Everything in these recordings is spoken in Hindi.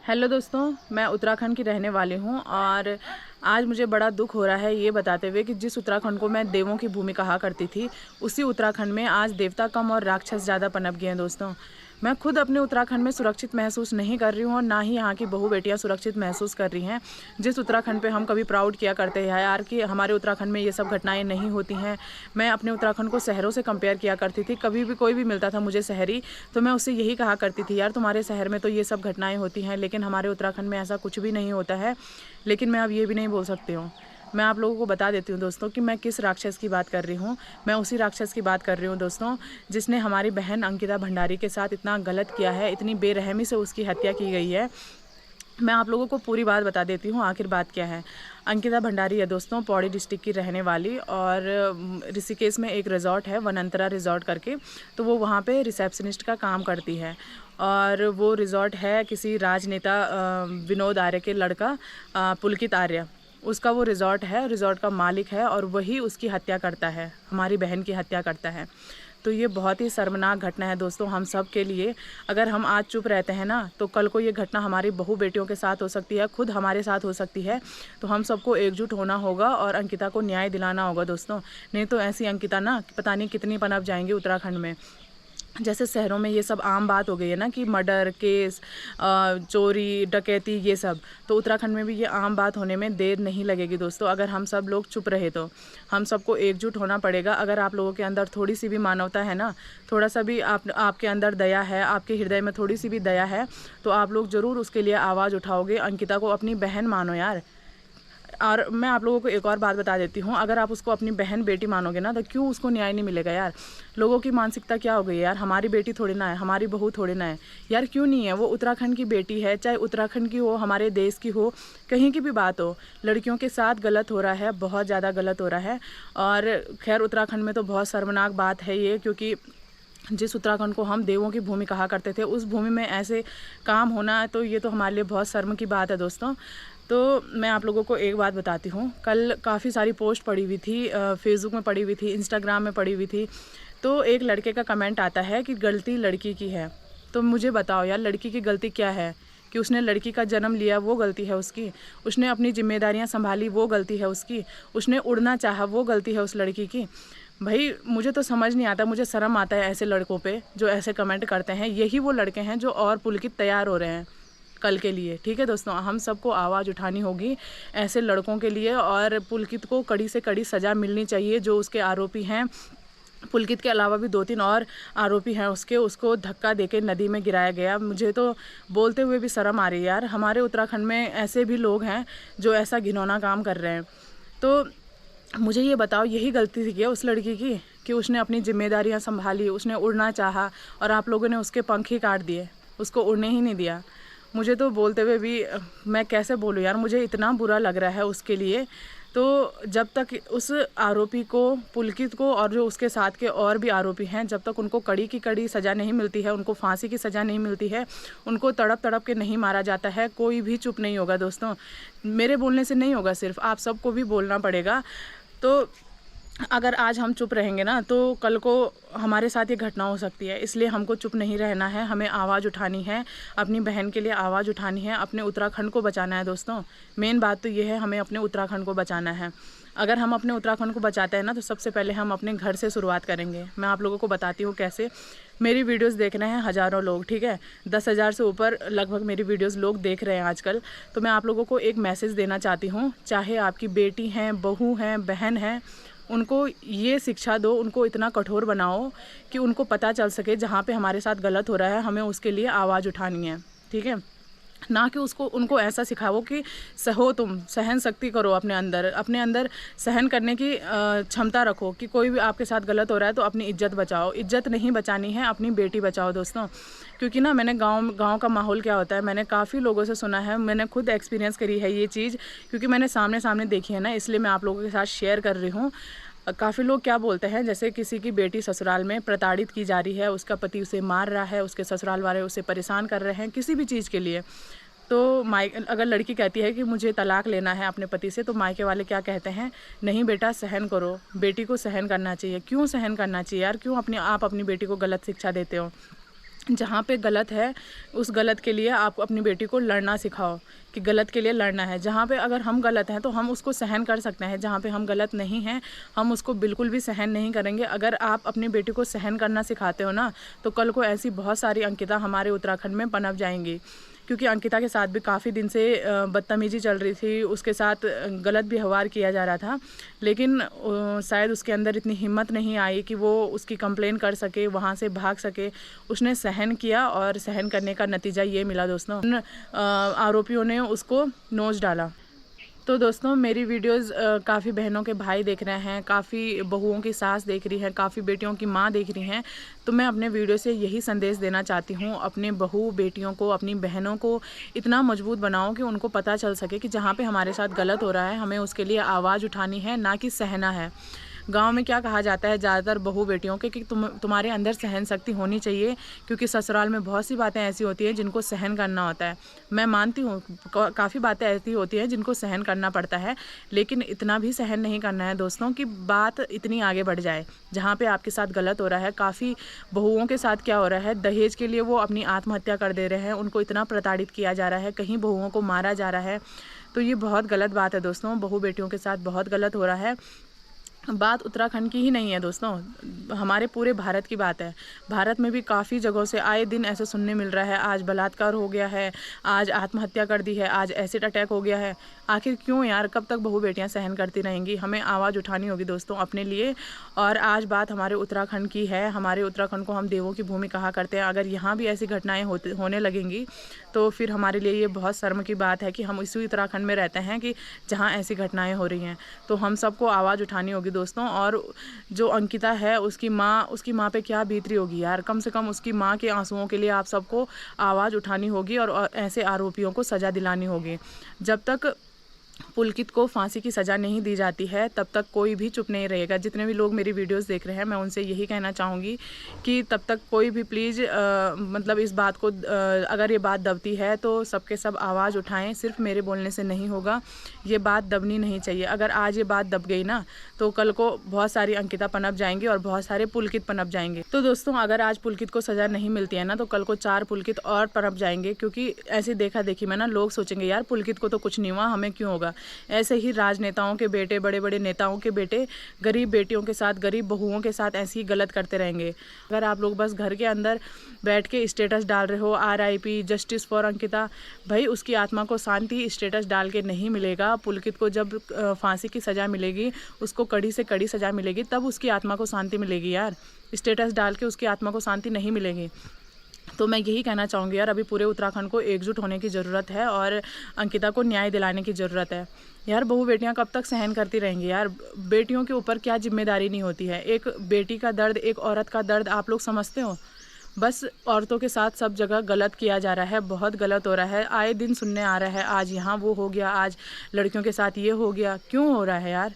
हेलो दोस्तों, मैं उत्तराखंड की रहने वाली हूँ और आज मुझे बड़ा दुख हो रहा है ये बताते हुए कि जिस उत्तराखंड को मैं देवों की भूमि कहा करती थी, उसी उत्तराखंड में आज देवता कम और राक्षस ज़्यादा पनप गए हैं। दोस्तों, मैं खुद अपने उत्तराखंड में सुरक्षित महसूस नहीं कर रही हूँ और ना ही यहाँ की बहू बेटियाँ सुरक्षित महसूस कर रही हैं। जिस उत्तराखंड पे हम कभी प्राउड किया करते हैं यार कि हमारे उत्तराखंड में ये सब घटनाएं नहीं होती हैं। मैं अपने उत्तराखंड को शहरों से कंपेयर किया करती थी। कभी भी कोई भी मिलता था मुझे शहरी, तो मैं उससे यही कहा करती थी, यार तुम्हारे शहर में तो ये सब घटनाएं होती हैं, लेकिन हमारे उत्तराखंड में ऐसा कुछ भी नहीं होता है। लेकिन मैं अब ये भी नहीं बोल सकती हूँ। मैं आप लोगों को बता देती हूँ दोस्तों कि मैं किस राक्षस की बात कर रही हूँ। मैं उसी राक्षस की बात कर रही हूँ दोस्तों, जिसने हमारी बहन अंकिता भंडारी के साथ इतना गलत किया है, इतनी बेरहमी से उसकी हत्या की गई है। मैं आप लोगों को पूरी बात बता देती हूँ, आखिर बात क्या है। अंकिता भंडारी है दोस्तों, पौड़ी डिस्ट्रिक्ट की रहने वाली, और ऋषिकेश में एक रिज़ॉर्ट है वनंतरा रिज़ॉर्ट करके, तो वो वहाँ पे रिसेप्शनिस्ट का काम करती है। और वो रिज़ॉर्ट है किसी राजनेता विनोद आर्य के लड़का पुलकित आर्य, उसका वो रिज़ॉर्ट है, रिज़ॉर्ट का मालिक है, और वही उसकी हत्या करता है, हमारी बहन की हत्या करता है। तो ये बहुत ही शर्मनाक घटना है दोस्तों हम सब के लिए। अगर हम आज चुप रहते हैं ना, तो कल को ये घटना हमारी बहू बेटियों के साथ हो सकती है, खुद हमारे साथ हो सकती है। तो हम सबको एकजुट होना होगा और अंकिता को न्याय दिलाना होगा दोस्तों। नहीं तो ऐसी अंकिता ना पता नहीं कितनी पनप जाएंगी उत्तराखंड में। जैसे शहरों में ये सब आम बात हो गई है ना कि मर्डर केस, चोरी डकैती ये सब, तो उत्तराखंड में भी ये आम बात होने में देर नहीं लगेगी दोस्तों, अगर हम सब लोग चुप रहे तो। हम सबको एकजुट होना पड़ेगा। अगर आप लोगों के अंदर थोड़ी सी भी मानवता है ना, थोड़ा सा भी आपके अंदर दया है, आपके हृदय में थोड़ी सी भी दया है, तो आप लोग ज़रूर उसके लिए आवाज़ उठाओगे। अंकिता को अपनी बहन मानो यार। और मैं आप लोगों को एक और बात बता देती हूँ, अगर आप उसको अपनी बहन बेटी मानोगे ना, तो क्यों उसको न्याय नहीं मिलेगा यार। लोगों की मानसिकता क्या हो गई यार, हमारी बेटी थोड़ी ना है, हमारी बहू थोड़ी ना है यार। क्यों नहीं है? वो उत्तराखंड की बेटी है, चाहे उत्तराखंड की हो, हमारे देश की हो, कहीं की भी बात हो। लड़कियों के साथ गलत हो रहा है, बहुत ज़्यादा गलत हो रहा है। और खैर उत्तराखंड में तो बहुत शर्मनाक बात है ये, क्योंकि जिस उत्तराखंड को हम देवों की भूमि कहा करते थे, उस भूमि में ऐसे काम होना, तो ये तो हमारे लिए बहुत शर्म की बात है दोस्तों। तो मैं आप लोगों को एक बात बताती हूँ, कल काफ़ी सारी पोस्ट पड़ी हुई थी, फेसबुक में पड़ी हुई थी, इंस्टाग्राम में पड़ी हुई थी। तो एक लड़के का कमेंट आता है कि गलती लड़की की है। तो मुझे बताओ यार, लड़की की गलती क्या है? कि उसने लड़की का जन्म लिया, वो गलती है उसकी? उसने अपनी जिम्मेदारियां संभाली, वो गलती है उसकी? उसने उड़ना चाहा, वो गलती है उस लड़की की? भाई मुझे तो समझ नहीं आता, मुझे शर्म आता है ऐसे लड़कों पे जो ऐसे कमेंट करते हैं। यही वो लड़के हैं जो और पुलकित तैयार हो रहे हैं कल के लिए। ठीक है दोस्तों, हम सबको आवाज़ उठानी होगी ऐसे लड़कों के लिए, और पुलकित को कड़ी से कड़ी सज़ा मिलनी चाहिए। जो उसके आरोपी हैं, पुलकित के अलावा भी 2-3 और आरोपी हैं उसके, उसको धक्का देके नदी में गिराया गया। मुझे तो बोलते हुए भी शर्म आ रही है यार। हमारे उत्तराखंड में ऐसे भी लोग हैं जो ऐसा घिनौना काम कर रहे हैं। तो मुझे ये बताओ, यही गलती थी क्या उस लड़की की कि उसने अपनी जिम्मेदारियां संभाली, उसने उड़ना चाहा और आप लोगों ने उसके पंख ही काट दिए, उसको उड़ने ही नहीं दिया? मुझे तो बोलते हुए भी मैं कैसे बोलूँ यार, मुझे इतना बुरा लग रहा है उसके लिए। तो जब तक उस आरोपी को, पुलकित को, और जो उसके साथ के और भी आरोपी हैं, जब तक उनको कड़ी की कड़ी सज़ा नहीं मिलती है, उनको फांसी की सज़ा नहीं मिलती है, उनको तड़प तड़प के नहीं मारा जाता है, कोई भी चुप नहीं होगा दोस्तों। मेरे बोलने से नहीं होगा, सिर्फ आप सबको भी बोलना पड़ेगा। तो अगर आज हम चुप रहेंगे ना, तो कल को हमारे साथ ये घटना हो सकती है। इसलिए हमको चुप नहीं रहना है, हमें आवाज़ उठानी है, अपनी बहन के लिए आवाज़ उठानी है, अपने उत्तराखंड को बचाना है दोस्तों। मेन बात तो ये है, हमें अपने उत्तराखंड को बचाना है। अगर हम अपने उत्तराखंड को बचाते हैं ना, तो सबसे पहले हम अपने घर से शुरुआत करेंगे। मैं आप लोगों को बताती हूँ कैसे। मेरी वीडियोस देख रहे हैं हज़ारों लोग, ठीक है, 10,000 से ऊपर लगभग मेरी वीडियोस लोग देख रहे हैं आजकल। तो मैं आप लोगों को एक मैसेज देना चाहती हूँ, चाहे आपकी बेटी हैं, बहू हैं, बहन हैं, उनको ये शिक्षा दो, उनको इतना कठोर बनाओ कि उनको पता चल सके जहाँ पे हमारे साथ गलत हो रहा है, हमें उसके लिए आवाज़ उठानी है। ठीक है, ना कि उनको ऐसा सिखाओ कि सहो, तुम सहन शक्ति करो, अपने अंदर सहन करने की क्षमता रखो कि कोई भी आपके साथ गलत हो रहा है तो अपनी इज्जत बचाओ। इज्जत नहीं बचानी है, अपनी बेटी बचाओ दोस्तों। क्योंकि ना, मैंने गांव का माहौल क्या होता है, मैंने काफ़ी लोगों से सुना है, मैंने खुद एक्सपीरियंस करी है ये चीज़, क्योंकि मैंने सामने सामने देखी है ना, इसलिए मैं आप लोगों के साथ शेयर कर रही हूँ। काफ़ी लोग क्या बोलते हैं, जैसे किसी की बेटी ससुराल में प्रताड़ित की जा रही है, उसका पति उसे मार रहा है, उसके ससुराल वाले उसे परेशान कर रहे हैं किसी भी चीज़ के लिए। तो अगर लड़की कहती है कि मुझे तलाक लेना है अपने पति से, तो मायके वाले क्या कहते हैं, नहीं बेटा सहन करो, बेटी को सहन करना चाहिए। क्यों सहन करना चाहिए यार? क्यों आप अपनी बेटी को गलत शिक्षा देते हो? जहाँ पे गलत है उस गलत के लिए आप अपनी बेटी को लड़ना सिखाओ कि गलत के लिए लड़ना है। जहाँ पे अगर हम गलत हैं तो हम उसको सहन कर सकते हैं, जहाँ पे हम गलत नहीं हैं हम उसको बिल्कुल भी सहन नहीं करेंगे। अगर आप अपनी बेटी को सहन करना सिखाते हो ना तो कल को ऐसी बहुत सारी अंकिता हमारे उत्तराखंड में पनप जाएंगी। क्योंकि अंकिता के साथ भी काफ़ी दिन से बदतमीज़ी चल रही थी, उसके साथ गलत व्यवहार किया जा रहा था, लेकिन शायद उसके अंदर इतनी हिम्मत नहीं आई कि वो उसकी कंप्लेन कर सके, वहाँ से भाग सके। उसने सहन किया और सहन करने का नतीजा ये मिला दोस्तों, उन आरोपियों ने उसको नोच डाला। तो दोस्तों मेरी वीडियोस काफ़ी बहनों के भाई देख रहे हैं, काफ़ी बहुओं की सास देख रही हैं, काफ़ी बेटियों की माँ देख रही हैं। तो मैं अपने वीडियो से यही संदेश देना चाहती हूँ, अपने बहू बेटियों को, अपनी बहनों को इतना मजबूत बनाओ कि उनको पता चल सके कि जहाँ पे हमारे साथ गलत हो रहा है हमें उसके लिए आवाज़ उठानी है, ना कि सहना है। गांव में क्या कहा जाता है ज़्यादातर बहू बेटियों के कि तुम्हारे अंदर सहन शक्ति होनी चाहिए, क्योंकि ससुराल में बहुत सी बातें ऐसी होती हैं जिनको सहन करना होता है। मैं मानती हूँ काफ़ी बातें ऐसी होती हैं जिनको सहन करना पड़ता है, लेकिन इतना भी सहन नहीं करना है दोस्तों कि बात इतनी आगे बढ़ जाए। जहाँ पे आपके साथ गलत हो रहा है, काफ़ी बहुओं के साथ क्या हो रहा है, दहेज के लिए वो अपनी आत्महत्या कर दे रहे हैं, उनको इतना प्रताड़ित किया जा रहा है, कहीं बहुओं को मारा जा रहा है। तो ये बहुत गलत बात है दोस्तों, बहू बेटियों के साथ बहुत गलत हो रहा है। बात उत्तराखंड की ही नहीं है दोस्तों, हमारे पूरे भारत की बात है। भारत में भी काफ़ी जगहों से आए दिन ऐसे सुनने मिल रहा है, आज बलात्कार हो गया है, आज आत्महत्या कर दी है, आज एसिड अटैक हो गया है। आखिर क्यों यार, कब तक बहू बेटियां सहन करती रहेंगी? हमें आवाज़ उठानी होगी दोस्तों अपने लिए। और आज बात हमारे उत्तराखंड की है, हमारे उत्तराखंड को हम देवों की भूमि कहा करते हैं। अगर यहाँ भी ऐसी घटनाएँ होने लगेंगी तो फिर हमारे लिए ये बहुत शर्म की बात है कि हम इसी उत्तराखंड में रहते हैं कि जहाँ ऐसी घटनाएँ हो रही हैं। तो हम सबको आवाज़ उठानी होगी दोस्तों। और जो अंकिता है उसकी माँ पे क्या बीत रही होगी यार, कम से कम उसकी माँ के आंसुओं के लिए आप सबको आवाज़ उठानी होगी और ऐसे आरोपियों को सज़ा दिलानी होगी। जब तक पुलकित को फांसी की सज़ा नहीं दी जाती है तब तक कोई भी चुप नहीं रहेगा। जितने भी लोग मेरी वीडियोस देख रहे हैं मैं उनसे यही कहना चाहूँगी कि तब तक कोई भी प्लीज़ मतलब इस बात को अगर ये बात दबती है तो सबके सब आवाज़ उठाएं, सिर्फ मेरे बोलने से नहीं होगा, ये बात दबनी नहीं चाहिए। अगर आज ये बात दब गई ना तो कल को बहुत सारी अंकिता पनप जाएंगी और बहुत सारे पुलकित पनप जाएंगे। तो दोस्तों अगर आज पुलकित को सज़ा नहीं मिलती है ना तो कल को 4 पुलकित और पनप जाएंगे, क्योंकि ऐसे देखा देखी में ना लोग सोचेंगे यार पुलकित को तो कुछ नहीं हुआ, हमें क्यों होगा। ऐसे ही राजनेताओं के बेटे, बड़े बड़े नेताओं के बेटे गरीब बेटियों के साथ, गरीब बहुओं के साथ ऐसे ही गलत करते रहेंगे। अगर आप लोग बस घर के अंदर बैठ के स्टेटस डाल रहे हो RIP जस्टिस फॉर अंकिता, भाई उसकी आत्मा को शांति स्टेटस डाल के नहीं मिलेगा। पुलकित को जब फांसी की सज़ा मिलेगी, उसको कड़ी से कड़ी सज़ा मिलेगी, तब उसकी आत्मा को शांति मिलेगी यार। स्टेटस डाल के उसकी आत्मा को शांति नहीं मिलेगी। तो मैं यही कहना चाहूँगी यार, अभी पूरे उत्तराखंड को एकजुट होने की ज़रूरत है और अंकिता को न्याय दिलाने की ज़रूरत है। यार बहू बेटियां कब तक सहन करती रहेंगी यार? बेटियों के ऊपर क्या जिम्मेदारी नहीं होती है? एक बेटी का दर्द, एक औरत का दर्द आप लोग समझते हो? बस औरतों के साथ सब जगह गलत किया जा रहा है, बहुत गलत हो रहा है। आए दिन सुनने आ रहा है, आज यहाँ वो हो गया, आज लड़कियों के साथ ये हो गया। क्यों हो रहा है यार?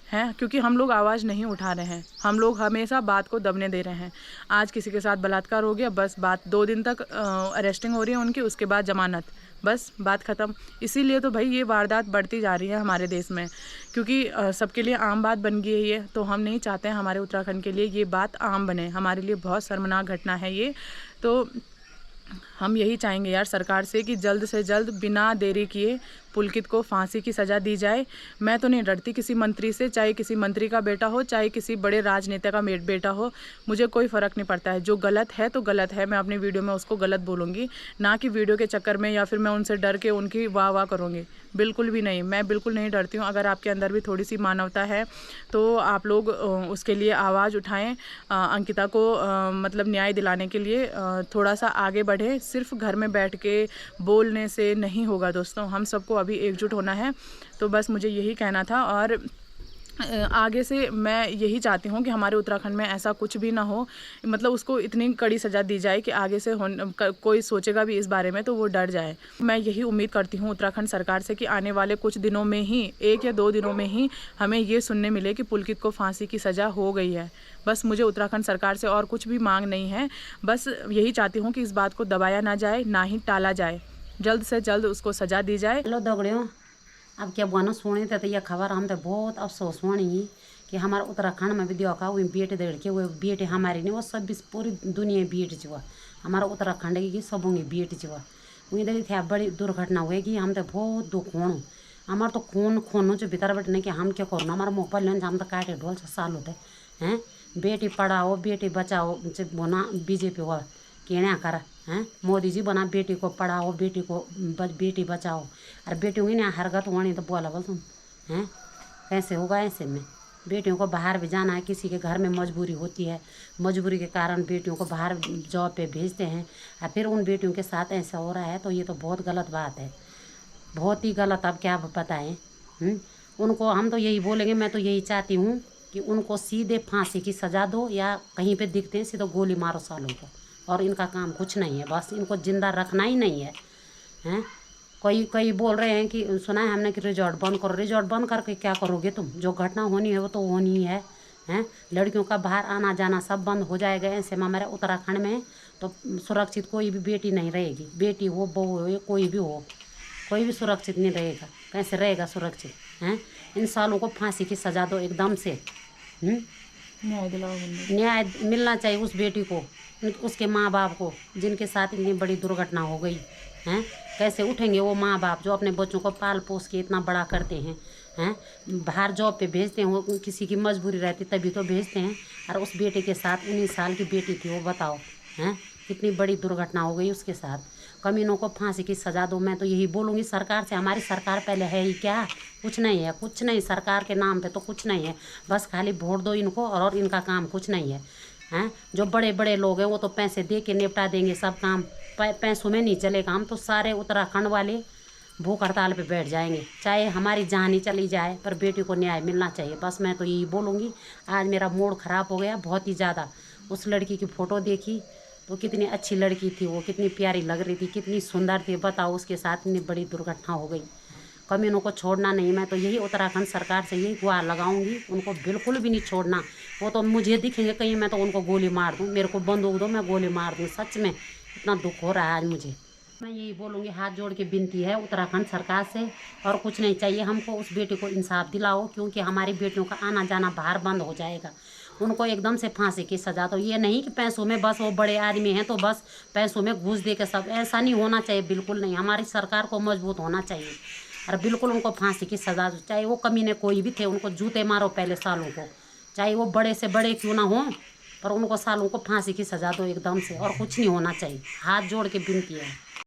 हैं क्योंकि हम लोग आवाज़ नहीं उठा रहे हैं, हम लोग हमेशा बात को दबने दे रहे हैं। आज किसी के साथ बलात्कार हो गया, बस बात 2 दिन तक अरेस्टिंग हो रही है उनकी, उसके बाद जमानत, बस बात ख़त्म। इसीलिए तो भाई ये वारदात बढ़ती जा रही है हमारे देश में, क्योंकि सबके लिए आम बात बन गई है ये। तो हम नहीं चाहते हैं हमारे उत्तराखंड के लिए ये बात आम बने, हमारे लिए बहुत शर्मनाक घटना है ये। तो हम यही चाहेंगे यार सरकार से कि जल्द से जल्द बिना देरी किए पुलकित को फांसी की सज़ा दी जाए। मैं तो नहीं डरती किसी मंत्री से, चाहे किसी मंत्री का बेटा हो, चाहे किसी बड़े राजनेता का बेटा हो, मुझे कोई फ़र्क नहीं पड़ता है। जो गलत है तो गलत है, मैं अपनी वीडियो में उसको गलत बोलूँगी, ना कि वीडियो के चक्कर में या फिर मैं उनसे डर के उनकी वाह करूँगी। बिल्कुल भी नहीं, मैं बिल्कुल नहीं डरती हूँ। अगर आपके अंदर भी थोड़ी सी मानवता है तो आप लोग उसके लिए आवाज़ उठाएं, अंकिता को मतलब न्याय दिलाने के लिए थोड़ा सा आगे बढ़ें। सिर्फ घर में बैठ के बोलने से नहीं होगा दोस्तों, हम सबको अभी एकजुट होना है। तो बस मुझे यही कहना था और आगे से मैं यही चाहती हूँ कि हमारे उत्तराखंड में ऐसा कुछ भी ना हो, मतलब उसको इतनी कड़ी सज़ा दी जाए कि आगे से कोई सोचेगा भी इस बारे में तो वो डर जाए। मैं यही उम्मीद करती हूँ उत्तराखंड सरकार से कि आने वाले कुछ दिनों में ही, 1 या 2 दिनों में ही हमें ये सुनने मिले कि पुलकित को फांसी की सज़ा हो गई है। बस मुझे उत्तराखंड सरकार से और कुछ भी मांग नहीं है, बस यही चाहती हूँ कि इस बात को दबाया ना जाए, ना ही टाला जाए, जल्द से जल्द उसको सज़ा दी जाए। हेलो दगड़ियों, अब क्या बोना सुनी तो यह खबर हम तो बहुत अफसोस होनी कि हमारे उत्तराखंड में भी देखा वो बेटे दड़ के, वो बेटे हमारे नहीं, वो सब पूरी दुनिया बेट जो हमारा उत्तराखंड की सबों की बेटी जवा वही देखी थी बड़ी दुर्घटना हुएगी। हम तो बहुत दुख होणु हमार तो खून खोनो जो भीतर बैठने कि हम क्या करूँ हमारा मोबाइल हम तो काटे ढोल से साल होते हैं। बेटी पढ़ाओ बेटी बचाओ जब बना बीजेपी हुआ कहना करा हैं मोदी जी बना बेटी को पढ़ाओ बेटी को बेटी बचाओ और बेटी हुई ना हरकत होनी तो बोला बोल तुम हैं कैसे होगा ऐसे में। बेटियों को बाहर भी जाना है किसी के घर में मजबूरी होती है मजबूरी के कारण बेटियों को बाहर जॉब पे भेजते हैं और फिर उन बेटियों के साथ ऐसा हो रहा है तो ये तो बहुत गलत बात है बहुत ही गलत। अब क्या बताएं उनको हम तो यही बोलेंगे मैं तो यही चाहती हूँ कि उनको सीधे फांसी की सज़ा दो या कहीं पे दिखते हैं सीधे गोली मारो सालों को और इनका काम कुछ नहीं है बस इनको जिंदा रखना ही नहीं है। हैं कोई बोल रहे हैं कि सुना है हमने कि रिजॉर्ट बंद करो रिजॉर्ट बंद करके क्या करोगे तुम जो घटना होनी है वो तो होनी ही है। हैं लड़कियों का बाहर आना जाना सब बंद हो जाएगा ऐसे में हमारे उत्तराखंड में तो सुरक्षित कोई भी बेटी नहीं रहेगी बेटी हो बहू हो कोई भी सुरक्षित नहीं रहेगा कैसे रहेगा सुरक्षित। हैं इन सालों को फांसी की सज़ा दो एकदम से। न्याय दिलाओ न्याय मिलना चाहिए उस बेटी को उसके माँ बाप को जिनके साथ इतनी बड़ी दुर्घटना हो गई। हैं कैसे उठेंगे वो माँ बाप जो अपने बच्चों को पाल पोस के इतना बड़ा करते हैं बाहर जॉब पे भेजते हैं वो किसी की मजबूरी रहती तभी तो भेजते हैं और उस बेटे के साथ 19 साल की बेटी थी वो बताओ हैं कितनी बड़ी दुर्घटना हो गई उसके साथ। कमीनों को फांसी की सज़ा दो मैं तो यही बोलूँगी सरकार से। हमारी सरकार पहले है ही क्या कुछ नहीं है कुछ नहीं सरकार के नाम पे तो कुछ नहीं है बस खाली वोट दो इनको और इनका काम कुछ नहीं है। हैं जो बड़े बड़े लोग हैं वो तो पैसे दे के निपटा देंगे सब काम पैसों में नहीं चलेगा। हम तो सारे उत्तराखंड वाले भूख हड़ताल पे बैठ जाएंगे चाहे हमारी जान ही चली जाए पर बेटी को न्याय मिलना चाहिए बस मैं तो यही बोलूँगी। आज मेरा मूड ख़राब हो गया बहुत ही ज़्यादा। उस लड़की की फ़ोटो देखी तो कितनी अच्छी लड़की थी वो कितनी प्यारी लग रही थी कितनी सुंदर थी बताओ उसके साथ इतनी बड़ी दुर्घटना हो गई। कमीनों को छोड़ना नहीं मैं तो यही उत्तराखंड सरकार से यही गुहार लगाऊंगी उनको बिल्कुल भी नहीं छोड़ना। वो तो मुझे दिखेंगे कहीं मैं तो उनको गोली मार दूँ मेरे को बंदूक दो मैं गोली मार दूँ। सच में इतना दुख हो रहा है आज मुझे। मैं यही बोलूँगी हाथ जोड़ के विनती है उत्तराखंड सरकार से और कुछ नहीं चाहिए हमको उस बेटी को इंसाफ दिलाओ क्योंकि हमारी बेटियों का आना जाना बाहर बंद हो जाएगा। उनको एकदम से फांसी की सज़ा तो ये नहीं कि पैसों में बस वो बड़े आदमी हैं तो बस पैसों में घूस दे के सब ऐसा नहीं होना चाहिए बिल्कुल नहीं। हमारी सरकार को मजबूत होना चाहिए और बिल्कुल उनको फांसी की सज़ा चाहे वो कमीने कोई भी थे उनको जूते मारो पहले सालों को चाहे वो बड़े से बड़े क्यों ना हो पर उनको सालों को फांसी की सज़ा दो एकदम से और कुछ नहीं होना चाहिए। हाथ जोड़ के विनती है।